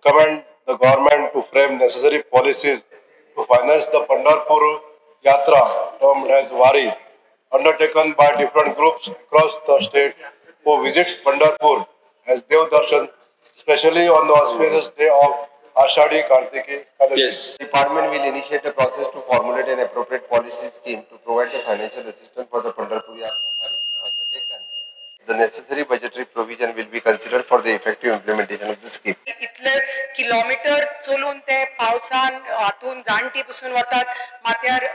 recommend the government to frame necessary policies to finance the Pandharpur Yatra, termed as Wari, undertaken by different groups across the state who visit Pandharpur as Dev Darshan, especially on the auspicious day of Ashadi Kartiki Ekadashi. Yes. Department will initiate a process to formulate an appropriate policy scheme to provide the financial assistance for the Pandharpur Yatra undertaken. The necessary budgetary provision will be considered for the effective implementation of the scheme. इतले kilometre चलून ते पावसान हातून जाणटी पसून वतात माथ्यार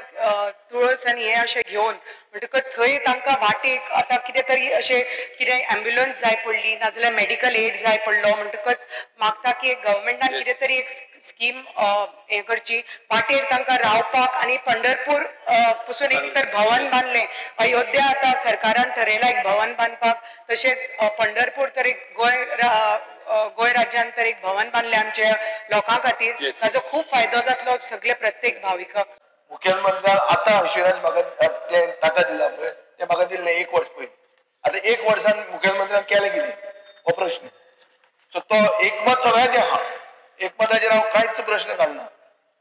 तुळस आनी हे अशें घेवन म्हणटकच थंय तांकां वाटेक आतां कितें तरी अशें कितें एम्ब्युलन्स जाय पडली नाजाल्यार मेडिकल एड जाय पडलो म्हणटकच मागता की गव्हर्मेंटान कितें तरी एक स्कीम हे करची वाटेर तांकां रावपाक आनी पंढरपूर पसून एक तर भवन बांदलें अयोध्या आतां सरकारान थारायला एक भवन बांदपाक तशेंच पंढरपूर तर एक गोंय राज्यान तर एक भवन बांदले आमच्या लोकां खातीर ताजो खूब फायदो जातलो सगळे प्रत्येक भाविकाक. मुख्यमंत्र्यान आता शिवराज म्हाका ते ताका दिला पळय ते म्हाका दिल्ले 1 वर्स पयलीं. आता 1 वर्सान मुख्यमंत्र्यान केलें कितें हो प्रश्न. सो तो एकमत सगळ्याचें आहा. एकमताचेर हांव कांयच प्रश्न घालना.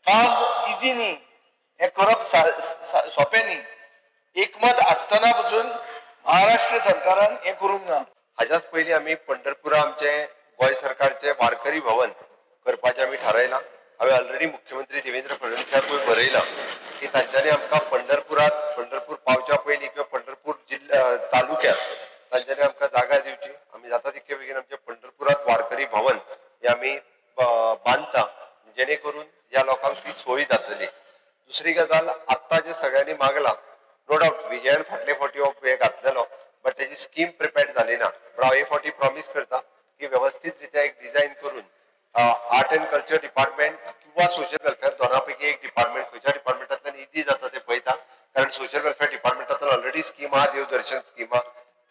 काम इजी न्ही हें करप सोंपें न्ही. एकमत आसतना पसून महाराष्ट्र सरकारान हें करूंक ना. हाच्याच पयलीं आमी पंढरपुरा आमचे गोंय सरकारचे वारकरी भवन करपाचें आमी थारायलां. हांवें ऑलरेडी मुख्यमंत्री देवेंद्र फडणवीसाक बरयलां की तांच्यांनी आमकां पंढरपूर पावच्या पयलीं किंवा पंढरपूर जिल्ल्या तालुक्यात तांच्यांनी आमकां जागा दिवची. आमी जाता तितके बेगीन आमचे पंढरपुरात वारकरी भवन हे आमी बांदता जेणे करून ह्या लोकांक ती सोय जातली. दुसरी गजाल आत्ता जे सगळ्यांनी मागला नो डाउट विजयान फाटले फावटी हो हे घातलेलो बट तेजी स्कीम प्रिपेअर्ड जाली ना. पण हांव हे फावटी प्रॉमिस करता की व्यवस्थित रित्या एक डिझायन करून आर्ट अँड कल्चर डिपार्टमेंट किंवा सोशल वेलफेअर दोनापैकी एक डिपार्टमेंट खंयच्या डिपार्टमेंटांतल्यान इजी जाता ते पळयता. कारण सोशल वेलफेअर डिपार्टमेंटांतल्यान ऑलरेडी स्कीम आहा देवदर्शन स्कीम आहा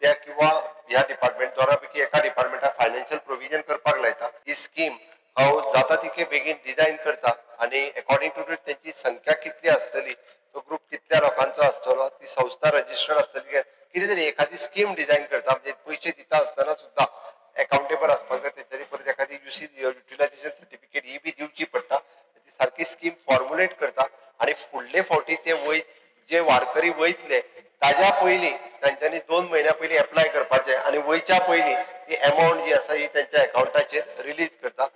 त्या किंवा ह्या डिपार्टमेंट दोनापैकी एका डिपार्टमेंटाक फायनान्शियल प्रोविजन करपाक लायता. ही स्कीम हांव जाता तितके बेगीन डिझायन करता आनी अकॉर्डिंग टू त्यांची संख्या कितली आसतली तो ग्रुप कितल्या लोकांचो आसतलो ती संस्था रजिस्टर्ड आसतली कितें तरी एखादी स्कीम डिझायन करता म्हणजे पयशे दिता आसतना सुद्दां अकाउंटेबल आसपाक जाय. तेच्यानी परत एखादी युटिलायझेशन सर्टिफिकेट ही बी दिवची पडटा. ती सारकी स्कीम फॉर्म्युलेट करता आनी फुडले फावटी ते जे वारकरी वयतले ताज्या पयलीं तांच्यांनी 2 म्हयन्या पयलीं एप्लाय करपाचें आनी वयच्या पयलीं ती अमावंट जी आसा ही त्यांच्या अकाउंटाचेर रिलीज करता.